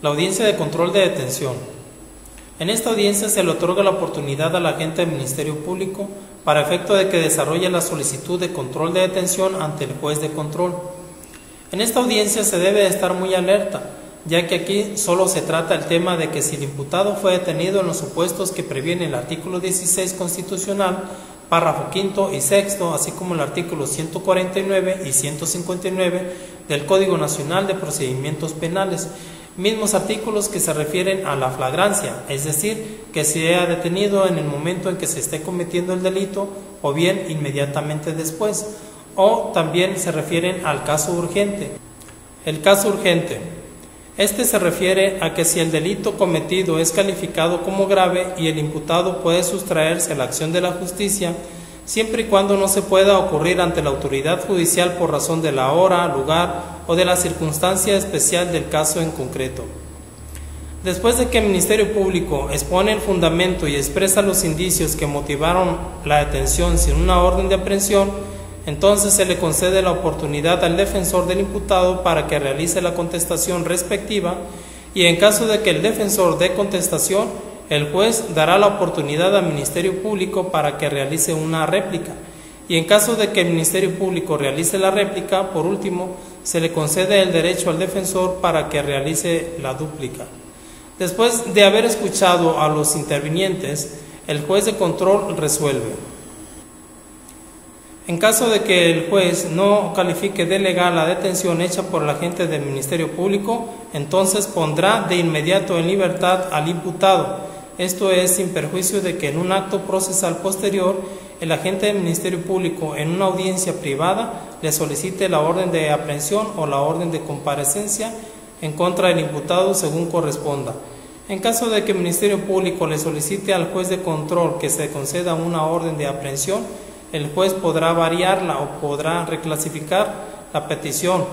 La audiencia de control de detención. En esta audiencia se le otorga la oportunidad al agente del Ministerio Público para efecto de que desarrolle la solicitud de control de detención ante el juez de control. En esta audiencia se debe de estar muy alerta, ya que aquí solo se trata el tema de que si el imputado fue detenido en los supuestos que previene el artículo 16 constitucional, párrafo quinto y sexto, así como el artículo 149 y 159 del Código Nacional de Procedimientos Penales, mismos artículos que se refieren a la flagrancia, es decir, que sea detenido en el momento en que se esté cometiendo el delito o bien inmediatamente después, o también se refieren al caso urgente. El caso urgente. Este se refiere a que si el delito cometido es calificado como grave y el imputado puede sustraerse a la acción de la justicia, siempre y cuando no se pueda ocurrir ante la autoridad judicial por razón de la hora, lugar o de la circunstancia especial del caso en concreto. Después de que el Ministerio Público expone el fundamento y expresa los indicios que motivaron la detención sin una orden de aprehensión, entonces se le concede la oportunidad al defensor del imputado para que realice la contestación respectiva y en caso de que el defensor dé contestación, el juez dará la oportunidad al Ministerio Público para que realice una réplica y en caso de que el Ministerio Público realice la réplica, por último, se le concede el derecho al defensor para que realice la dúplica. Después de haber escuchado a los intervinientes, el juez de control resuelve. En caso de que el juez no califique de legal la detención hecha por el agente del Ministerio Público, entonces pondrá de inmediato en libertad al imputado. Esto es sin perjuicio de que en un acto procesal posterior, el agente del Ministerio Público en una audiencia privada le solicite la orden de aprehensión o la orden de comparecencia en contra del imputado según corresponda. En caso de que el Ministerio Público le solicite al juez de control que se conceda una orden de aprehensión, el juez podrá variarla o podrá reclasificar la petición.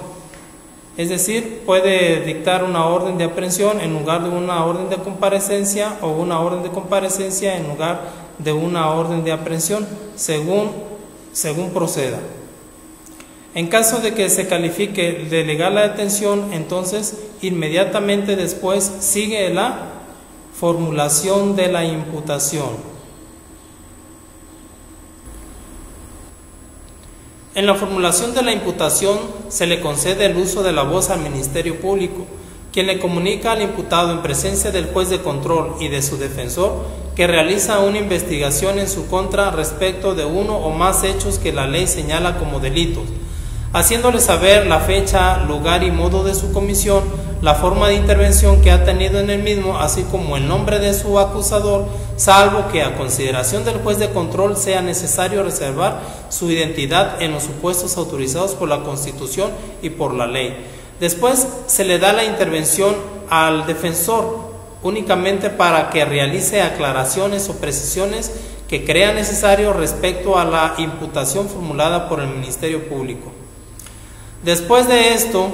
Es decir, puede dictar una orden de aprehensión en lugar de una orden de comparecencia o una orden de comparecencia en lugar de una orden de aprehensión, según proceda. En caso de que se califique de legal la detención, entonces inmediatamente después sigue la formulación de la imputación. En la formulación de la imputación se le concede el uso de la voz al Ministerio Público, quien le comunica al imputado en presencia del juez de control y de su defensor que realiza una investigación en su contra respecto de uno o más hechos que la ley señala como delitos, haciéndole saber la fecha, lugar y modo de su comisión, la forma de intervención que ha tenido en el mismo, así como el nombre de su acusador, salvo que a consideración del juez de control sea necesario reservar su identidad en los supuestos autorizados por la Constitución y por la ley. Después se le da la intervención al defensor únicamente para que realice aclaraciones o precisiones que crea necesario respecto a la imputación formulada por el Ministerio Público. Después de esto,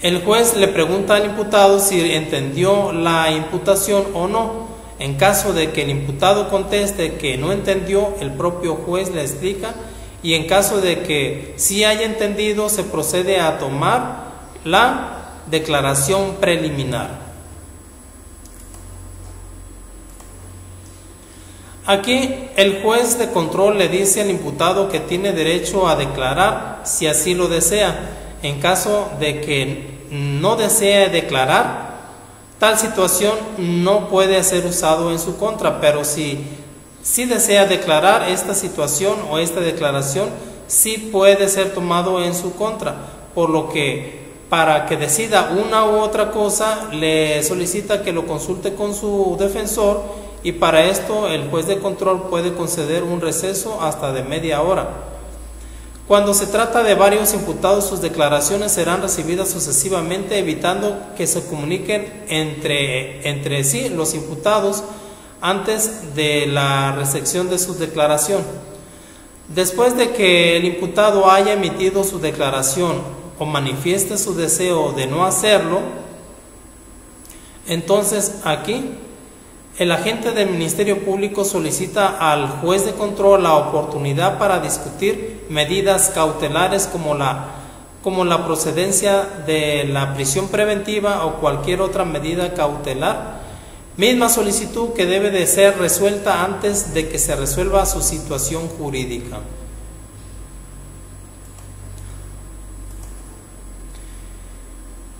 el juez le pregunta al imputado si entendió la imputación o no. En caso de que el imputado conteste que no entendió, el propio juez le explica, y en caso de que sí haya entendido, se procede a tomar la declaración preliminar. Aquí el juez de control le dice al imputado que tiene derecho a declarar si así lo desea. En caso de que no desee declarar, tal situación no puede ser usado en su contra, pero si desea declarar, esta situación o esta declaración sí puede ser tomado en su contra, por lo que para que decida una u otra cosa le solicita que lo consulte con su defensor y para esto el juez de control puede conceder un receso hasta de media hora. Cuando se trata de varios imputados, sus declaraciones serán recibidas sucesivamente, evitando que se comuniquen entre sí los imputados antes de la recepción de su declaración. Después de que el imputado haya emitido su declaración o manifieste su deseo de no hacerlo, entonces aquí el agente del Ministerio Público solicita al juez de control la oportunidad para discutir medidas cautelares como como la procedencia de la prisión preventiva o cualquier otra medida cautelar, misma solicitud que debe de ser resuelta antes de que se resuelva su situación jurídica.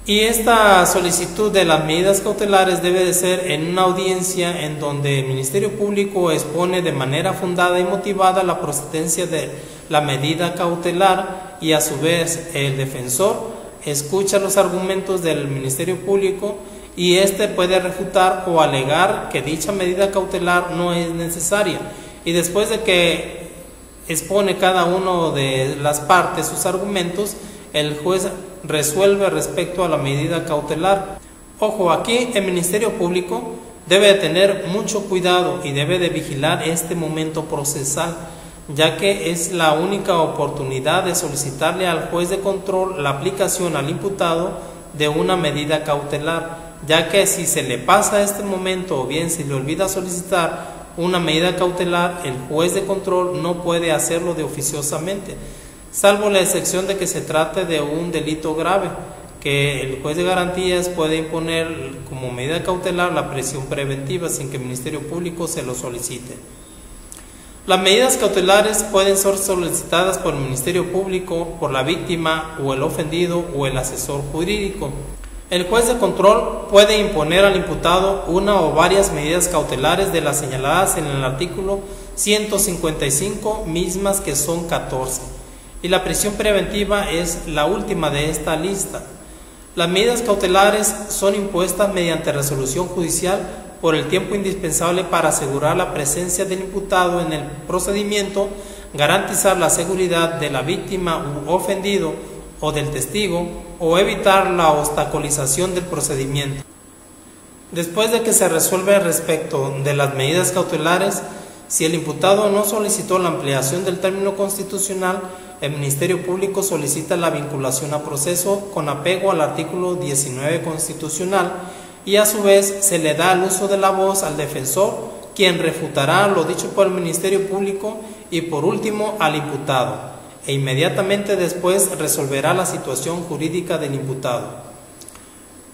Y esta solicitud de las medidas cautelares debe de ser en una audiencia en donde el Ministerio Público expone de manera fundada y motivada la procedencia de la medida cautelar y a su vez el defensor escucha los argumentos del Ministerio Público y éste puede refutar o alegar que dicha medida cautelar no es necesaria. Y después de que expone cada uno de las partes sus argumentos, el juez resuelve respecto a la medida cautelar. Ojo, aquí el Ministerio Público debe de tener mucho cuidado y debe de vigilar este momento procesal, ya que es la única oportunidad de solicitarle al juez de control la aplicación al imputado de una medida cautelar, ya que si se le pasa este momento o bien se le olvida solicitar una medida cautelar, el juez de control no puede hacerlo de oficiosamente, salvo la excepción de que se trate de un delito grave, que el juez de garantías puede imponer como medida cautelar la prisión preventiva sin que el Ministerio Público se lo solicite. Las medidas cautelares pueden ser solicitadas por el Ministerio Público, por la víctima o el ofendido o el asesor jurídico. El juez de control puede imponer al imputado una o varias medidas cautelares de las señaladas en el artículo 155, mismas que son 14. Y la prisión preventiva es la última de esta lista. Las medidas cautelares son impuestas mediante resolución judicial por el tiempo indispensable para asegurar la presencia del imputado en el procedimiento, garantizar la seguridad de la víctima u ofendido o del testigo o evitar la obstaculización del procedimiento. Después de que se resuelve respecto de las medidas cautelares, si el imputado no solicitó la ampliación del término constitucional, el Ministerio Público solicita la vinculación a proceso con apego al artículo 19 constitucional y a su vez se le da el uso de la voz al defensor, quien refutará lo dicho por el Ministerio Público y por último al imputado, e inmediatamente después resolverá la situación jurídica del imputado.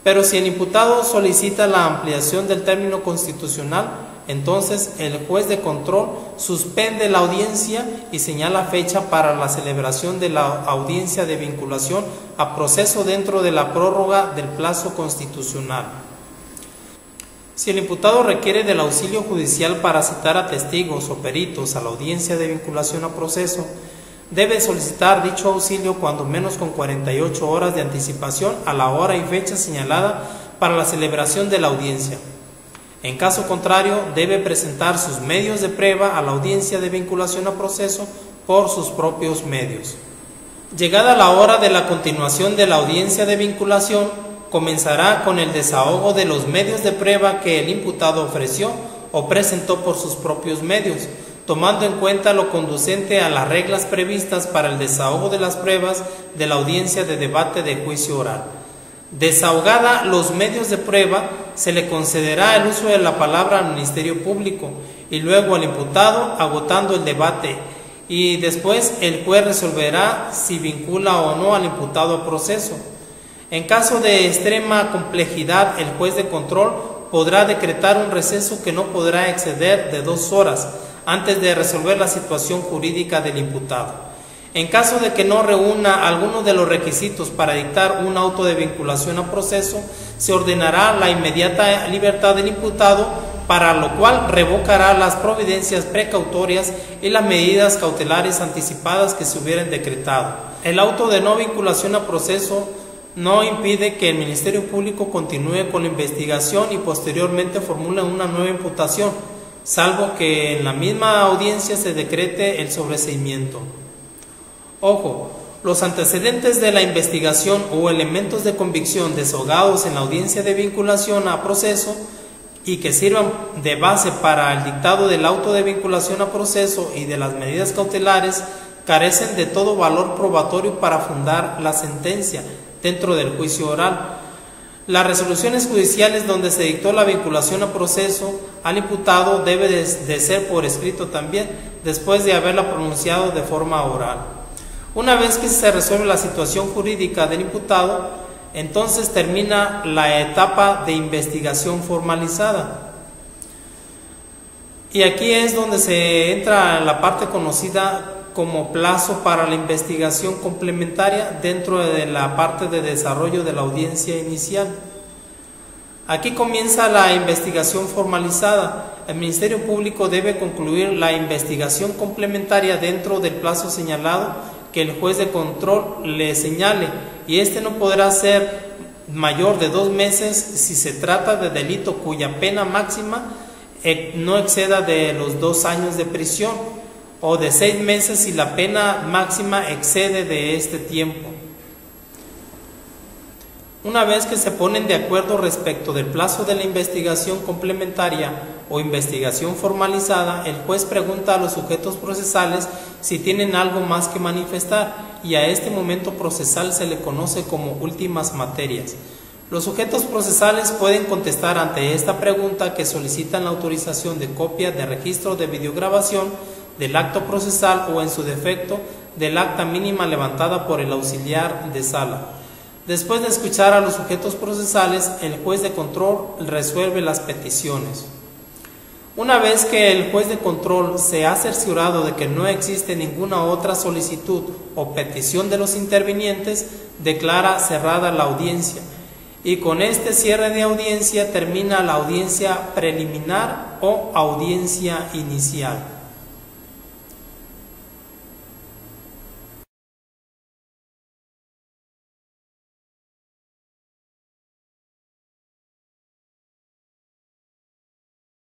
Pero si el imputado solicita la ampliación del término constitucional, entonces el juez de control suspende la audiencia y señala fecha para la celebración de la audiencia de vinculación a proceso dentro de la prórroga del plazo constitucional. Si el imputado requiere del auxilio judicial para citar a testigos o peritos a la audiencia de vinculación a proceso, debe solicitar dicho auxilio cuando menos con 48 horas de anticipación a la hora y fecha señalada para la celebración de la audiencia. En caso contrario, debe presentar sus medios de prueba a la audiencia de vinculación a proceso por sus propios medios. Llegada la hora de la continuación de la audiencia de vinculación, comenzará con el desahogo de los medios de prueba que el imputado ofreció o presentó por sus propios medios, tomando en cuenta lo conducente a las reglas previstas para el desahogo de las pruebas de la audiencia de debate de juicio oral. Desahogada los medios de prueba, se le concederá el uso de la palabra al Ministerio Público y luego al imputado, agotando el debate, y después el juez resolverá si vincula o no al imputado a proceso. En caso de extrema complejidad, el juez de control podrá decretar un receso que no podrá exceder de 2 horas antes de resolver la situación jurídica del imputado. En caso de que no reúna alguno de los requisitos para dictar un auto de vinculación a proceso, se ordenará la inmediata libertad del imputado, para lo cual revocará las providencias precautorias y las medidas cautelares anticipadas que se hubieran decretado. El auto de no vinculación a proceso no impide que el Ministerio Público continúe con la investigación y posteriormente formule una nueva imputación, salvo que en la misma audiencia se decrete el sobreseimiento. Ojo, los antecedentes de la investigación o elementos de convicción desahogados en la audiencia de vinculación a proceso y que sirvan de base para el dictado del auto de vinculación a proceso y de las medidas cautelares carecen de todo valor probatorio para fundar la sentencia dentro del juicio oral. Las resoluciones judiciales donde se dictó la vinculación a proceso al imputado debe de ser por escrito también, después de haberla pronunciado de forma oral. Una vez que se resuelve la situación jurídica del imputado, entonces termina la etapa de investigación formalizada. Y aquí es donde se entra la parte conocida como plazo para la investigación complementaria dentro de la parte de desarrollo de la audiencia inicial. Aquí comienza la investigación formalizada. El Ministerio Público debe concluir la investigación complementaria dentro del plazo señalado que el juez de control le señale, y este no podrá ser mayor de 2 meses si se trata de delito cuya pena máxima no exceda de los 2 años de prisión, o de 6 meses si la pena máxima excede de este tiempo. Una vez que se ponen de acuerdo respecto del plazo de la investigación complementaria o investigación formalizada, el juez pregunta a los sujetos procesales si tienen algo más que manifestar, y a este momento procesal se le conoce como últimas materias. Los sujetos procesales pueden contestar ante esta pregunta que solicitan la autorización de copia de registro de videograbación del acto procesal o, en su defecto, del acta mínima levantada por el auxiliar de sala. Después de escuchar a los sujetos procesales, el juez de control resuelve las peticiones. Una vez que el juez de control se ha cerciorado de que no existe ninguna otra solicitud o petición de los intervinientes, declara cerrada la audiencia, y con este cierre de audiencia termina la audiencia preliminar o audiencia inicial.